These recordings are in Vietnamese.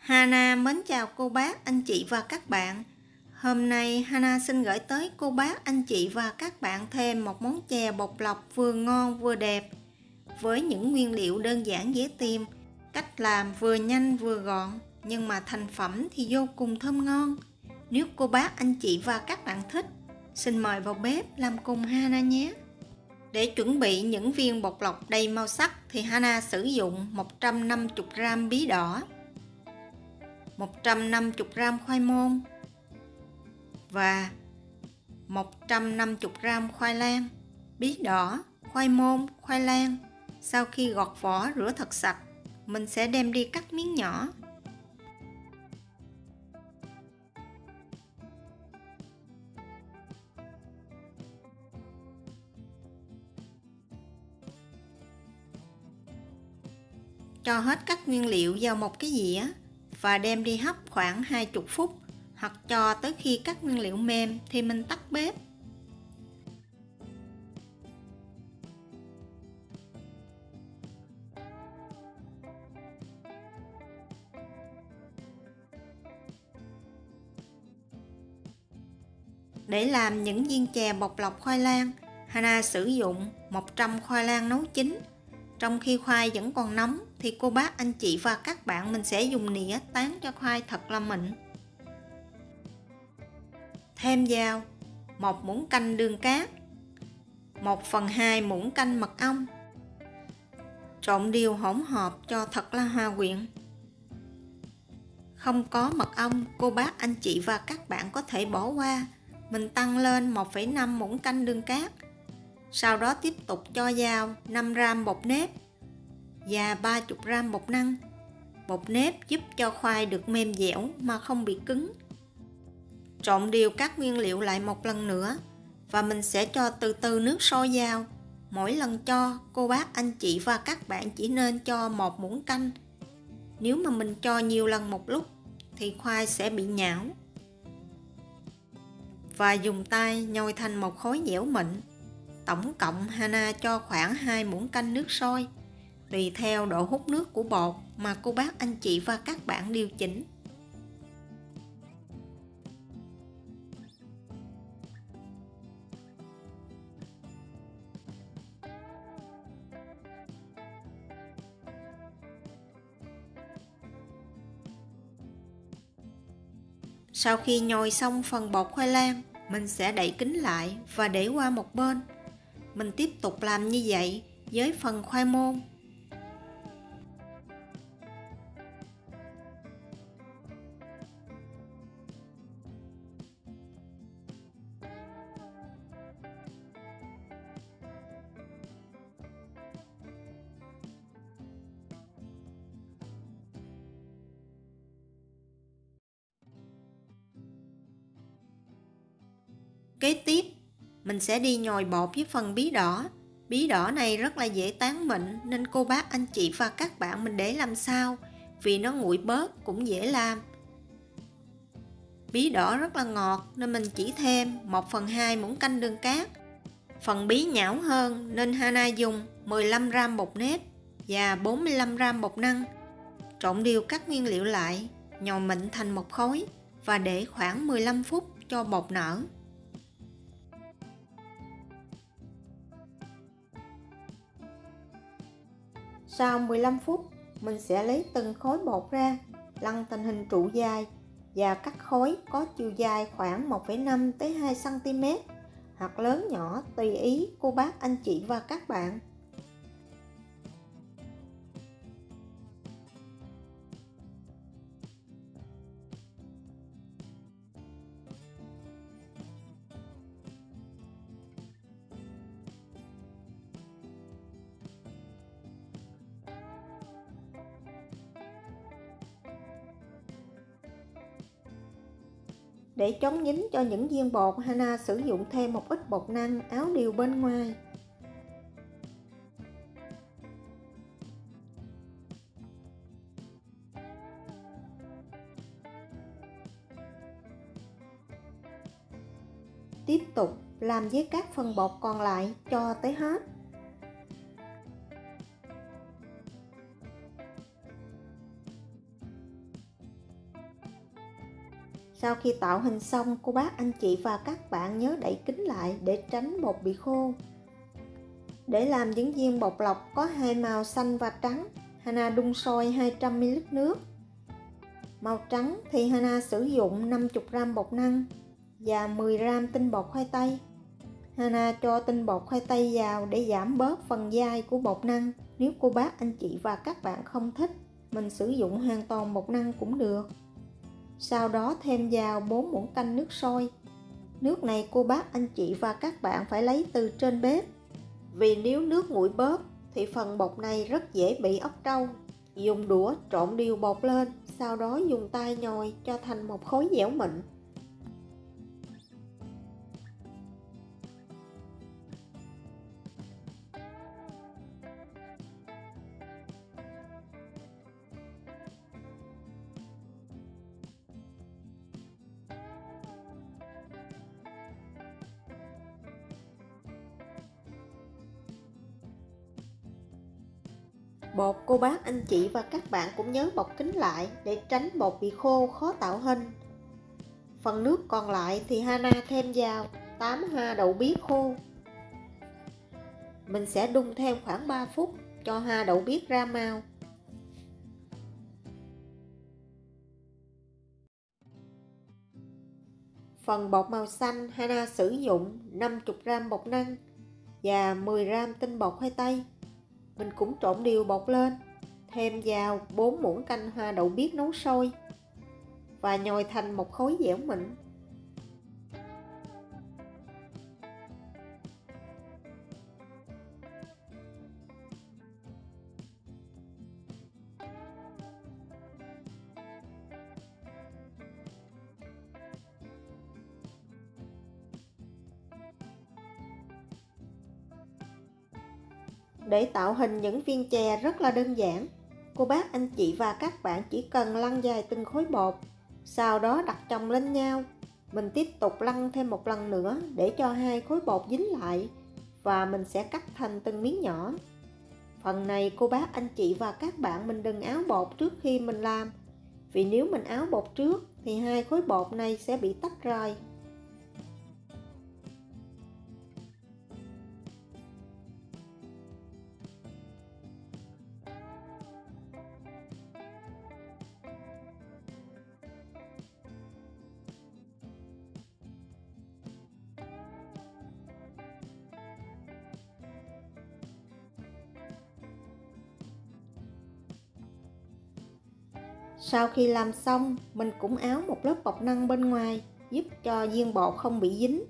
Hana mến chào cô bác, anh chị và các bạn. Hôm nay Hana xin gửi tới cô bác, anh chị và các bạn thêm một món chè bột lọc vừa ngon vừa đẹp với những nguyên liệu đơn giản dễ tìm, cách làm vừa nhanh vừa gọn nhưng mà thành phẩm thì vô cùng thơm ngon. Nếu cô bác, anh chị và các bạn thích, xin mời vào bếp làm cùng Hana nhé. Để chuẩn bị những viên bột lọc đầy màu sắc thì Hana sử dụng 150g bí đỏ, 150g khoai môn và 150g khoai lang. Bí đỏ, khoai môn, khoai lang sau khi gọt vỏ rửa thật sạch, mình sẽ đem đi cắt miếng nhỏ. Cho hết các nguyên liệu vào một cái dĩa và đem đi hấp khoảng 20 phút hoặc cho tới khi các nguyên liệu mềm thì mình tắt bếp. Để làm những viên chè bột lọc khoai lang, Hana sử dụng 100 khoai lang nấu chín. Trong khi khoai vẫn còn nóng thì cô bác, anh chị và các bạn mình sẽ dùng nĩa tán cho khoai thật là mịn. Thêm vào 1 muỗng canh đường cát, 1/2 muỗng canh mật ong. Trộn đều hỗn hợp cho thật là hòa quyện. Không có mật ong, cô bác, anh chị và các bạn có thể bỏ qua. Mình tăng lên 1,5 muỗng canh đường cát. Sau đó tiếp tục cho vào 5g bột nếp và 30g bột năng. Bột nếp giúp cho khoai được mềm dẻo mà không bị cứng. Trộn đều các nguyên liệu lại một lần nữa và mình sẽ cho từ từ nước sôi vào. Mỗi lần cho, cô bác, anh chị và các bạn chỉ nên cho 1 muỗng canh. Nếu mà mình cho nhiều lần một lúc thì khoai sẽ bị nhão. Và dùng tay nhồi thành một khối dẻo mịn. Tổng cộng Hana cho khoảng 2 muỗng canh nước sôi, tùy theo độ hút nước của bột mà cô bác, anh chị và các bạn điều chỉnh. Sau khi nhồi xong phần bột khoai lang, mình sẽ đậy kín lại và để qua một bên. Mình tiếp tục làm như vậy với phần khoai môn. Kế tiếp, mình sẽ đi nhồi bột với phần bí đỏ. Bí đỏ này rất là dễ tán mịn nên cô bác, anh chị và các bạn mình để làm sao, vì nó nguội bớt cũng dễ làm. Bí đỏ rất là ngọt nên mình chỉ thêm 1/2 muỗng canh đường cát. Phần bí nhão hơn nên Hana dùng 15g bột nếp và 45g bột năng. Trộn đều các nguyên liệu lại, nhồi mịn thành một khối và để khoảng 15 phút cho bột nở. Sau 15 phút, mình sẽ lấy từng khối bột ra, lăn thành hình trụ dài và cắt khối có chiều dài khoảng 1,5 tới 2 cm hoặc lớn nhỏ tùy ý cô bác, anh chị và các bạn. Để chống dính cho những viên bột, Hana sử dụng thêm một ít bột năng áo điều bên ngoài. Tiếp tục làm với các phần bột còn lại cho tới hết. Sau khi tạo hình xong, cô bác anh chị và các bạn nhớ đậy kín lại để tránh bột bị khô. Để làm những viên bột lọc có hai màu xanh và trắng, Hana đun sôi 200ml nước. Màu trắng thì Hana sử dụng 50g bột năng và 10g tinh bột khoai tây. Hana cho tinh bột khoai tây vào để giảm bớt phần dai của bột năng. Nếu cô bác anh chị và các bạn không thích, mình sử dụng hoàn toàn bột năng cũng được. Sau đó thêm vào 4 muỗng canh nước sôi. Nước này cô bác anh chị và các bạn phải lấy từ trên bếp. Vì nếu nước nguội bớt thì phần bột này rất dễ bị ốc trâu. Dùng đũa trộn đều bột lên, sau đó dùng tay nhồi cho thành một khối dẻo mịn. Bột cô bác anh chị và các bạn cũng nhớ bọc kín lại để tránh bột bị khô khó tạo hình. Phần nước còn lại thì Hana thêm vào 8 hoa đậu biếc khô. Mình sẽ đun thêm khoảng 3 phút cho hoa đậu biếc ra màu. Phần bột màu xanh, Hana sử dụng 50g bột năng và 10g tinh bột khoai tây. Mình cũng trộn đều bột lên, thêm vào 4 muỗng canh hoa đậu biếc nấu sôi và nhồi thành một khối dẻo mịn. Để tạo hình những viên chè rất là đơn giản. Cô bác anh chị và các bạn chỉ cần lăn dài từng khối bột, sau đó đặt chồng lên nhau. Mình tiếp tục lăn thêm một lần nữa để cho hai khối bột dính lại và mình sẽ cắt thành từng miếng nhỏ. Phần này cô bác anh chị và các bạn mình đừng áo bột trước khi mình làm, vì nếu mình áo bột trước thì hai khối bột này sẽ bị tách rời. Sau khi làm xong, mình cũng áo một lớp bột năng bên ngoài, giúp cho viên bột không bị dính.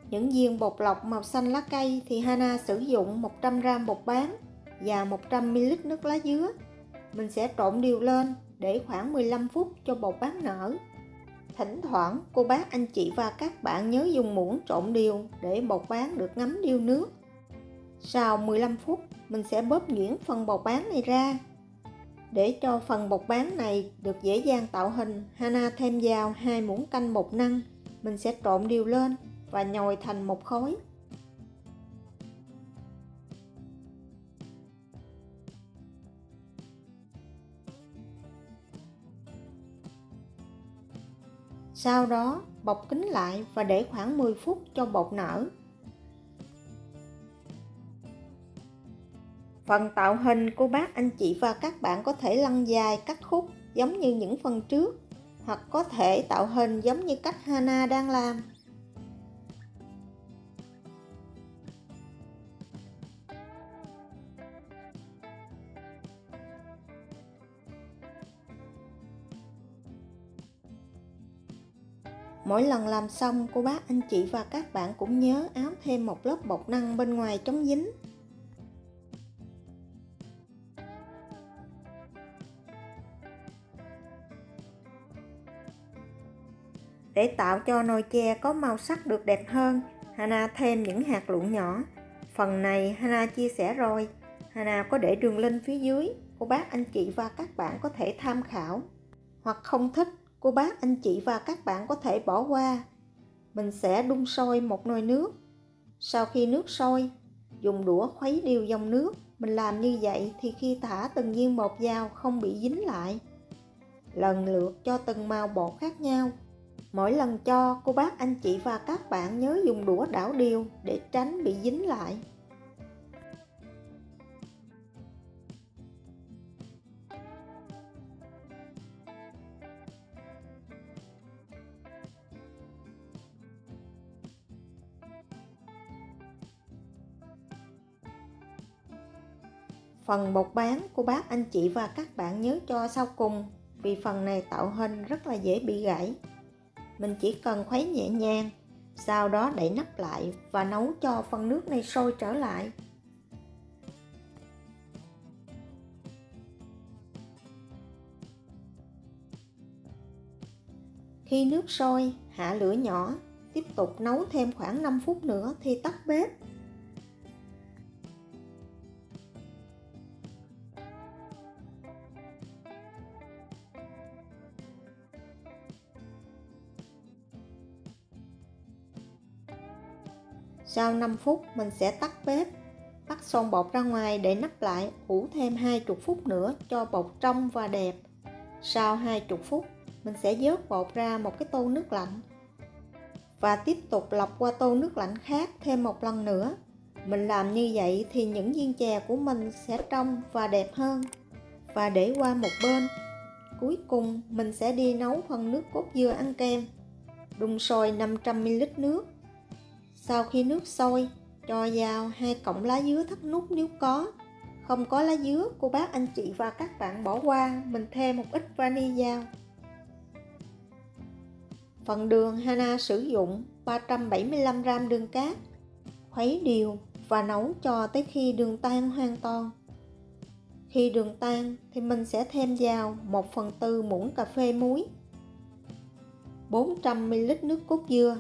Những viên bột lọc màu xanh lá cây thì Hana sử dụng 100g bột bán và 100ml nước lá dứa. Mình sẽ trộn đều lên để khoảng 15 phút cho bột bán nở. Thỉnh thoảng cô bác anh chị và các bạn nhớ dùng muỗng trộn đều để bột bán được ngấm đều nước. Sau 15 phút, mình sẽ bóp nhuyễn phần bột bán này ra. Để cho phần bột bán này được dễ dàng tạo hình, Hana thêm vào 2 muỗng canh bột năng. Mình sẽ trộn đều lên và nhồi thành một khối. Sau đó bọc kín lại và để khoảng 10 phút cho bột nở. Phần tạo hình cô bác anh chị và các bạn có thể lăn dài cắt khúc giống như những phần trước, hoặc có thể tạo hình giống như cách Hana đang làm. Mỗi lần làm xong, cô bác anh chị và các bạn cũng nhớ áo thêm một lớp bột năng bên ngoài chống dính. Để tạo cho nồi chè có màu sắc được đẹp hơn, Hana thêm những hạt lựu nhỏ. Phần này Hana chia sẻ rồi, Hana có để đường link phía dưới, cô bác anh chị và các bạn có thể tham khảo. Hoặc không thích, cô bác anh chị và các bạn có thể bỏ qua. Mình sẽ đun sôi một nồi nước. Sau khi nước sôi, dùng đũa khuấy đều dòng nước. Mình làm như vậy thì khi thả từng viên bột vào không bị dính lại. Lần lượt cho từng màu bột khác nhau. Mỗi lần cho, cô bác anh chị và các bạn nhớ dùng đũa đảo đều để tránh bị dính lại. Phần bột bán, cô bác anh chị và các bạn nhớ cho sau cùng, vì phần này tạo hình rất là dễ bị gãy. Mình chỉ cần khuấy nhẹ nhàng, sau đó đậy nắp lại và nấu cho phần nước này sôi trở lại. Khi nước sôi, hạ lửa nhỏ, tiếp tục nấu thêm khoảng 5 phút nữa thì tắt bếp. Sau 5 phút mình sẽ tắt bếp, bắt xông bột ra ngoài để nắp lại, ủ thêm 20 phút nữa cho bột trong và đẹp. Sau 20 phút, mình sẽ vớt bột ra một cái tô nước lạnh và tiếp tục lọc qua tô nước lạnh khác thêm một lần nữa. Mình làm như vậy thì những viên chè của mình sẽ trong và đẹp hơn. Và để qua một bên. Cuối cùng mình sẽ đi nấu phần nước cốt dưa ăn kem. Đun sôi 500ml nước. Sau khi nước sôi, cho vào 2 cọng lá dứa thắt nút nếu có. Không có lá dứa, cô bác anh chị và các bạn bỏ qua, mình thêm một ít vani vào. Phần đường, Hana sử dụng 375g đường cát. Khuấy đều và nấu cho tới khi đường tan hoàn toàn. Khi đường tan thì mình sẽ thêm vào 1/4 muỗng cà phê muối, 400ml nước cốt dưa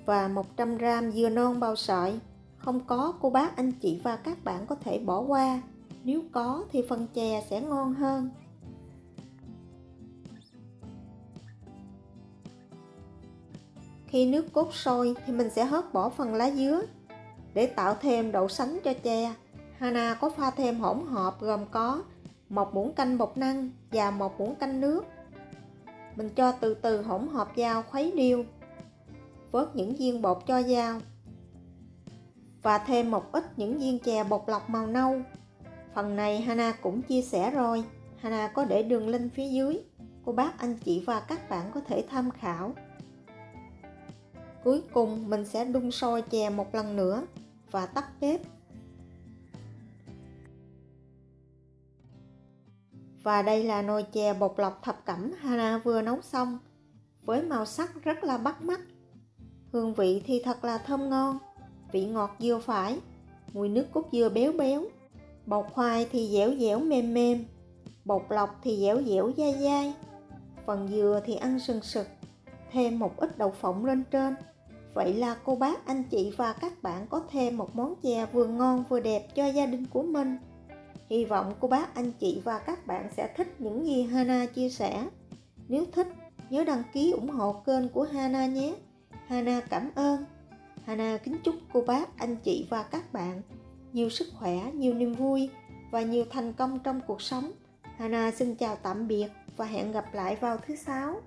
và 100g dưa non bào sợi. Không có, cô bác anh chị và các bạn có thể bỏ qua, nếu có thì phần chè sẽ ngon hơn. Khi nước cốt sôi thì mình sẽ hớt bỏ phần lá dứa để tạo thêm độ sánh cho chè. Hana có pha thêm hỗn hợp gồm có 1 muỗng canh bột năng và 1 muỗng canh nước. Mình cho từ từ hỗn hợp vào, khuấy đều, vớt những viên bột cho vào và thêm một ít những viên chè bột lọc màu nâu. Phần này Hana cũng chia sẻ rồi, Hana có để đường link phía dưới, cô bác anh chị và các bạn có thể tham khảo. Cuối cùng mình sẽ đun sôi chè một lần nữa và tắt bếp. Và đây là nồi chè bột lọc thập cẩm Hana vừa nấu xong, với màu sắc rất là bắt mắt. Hương vị thì thật là thơm ngon, vị ngọt vừa phải, mùi nước cốt dưa béo béo, bột khoai thì dẻo dẻo mềm mềm, bột lọc thì dẻo dẻo dai dai, phần dừa thì ăn sừng sực, thêm một ít đậu phộng lên trên. Vậy là cô bác anh chị và các bạn có thêm một món chè vừa ngon vừa đẹp cho gia đình của mình. Hy vọng cô bác anh chị và các bạn sẽ thích những gì Hana chia sẻ. Nếu thích, nhớ đăng ký ủng hộ kênh của Hana nhé. Hana cảm ơn. Hana kính chúc cô bác anh chị và các bạn nhiều sức khỏe, nhiều niềm vui và nhiều thành công trong cuộc sống. Hana xin chào tạm biệt và hẹn gặp lại vào thứ 6.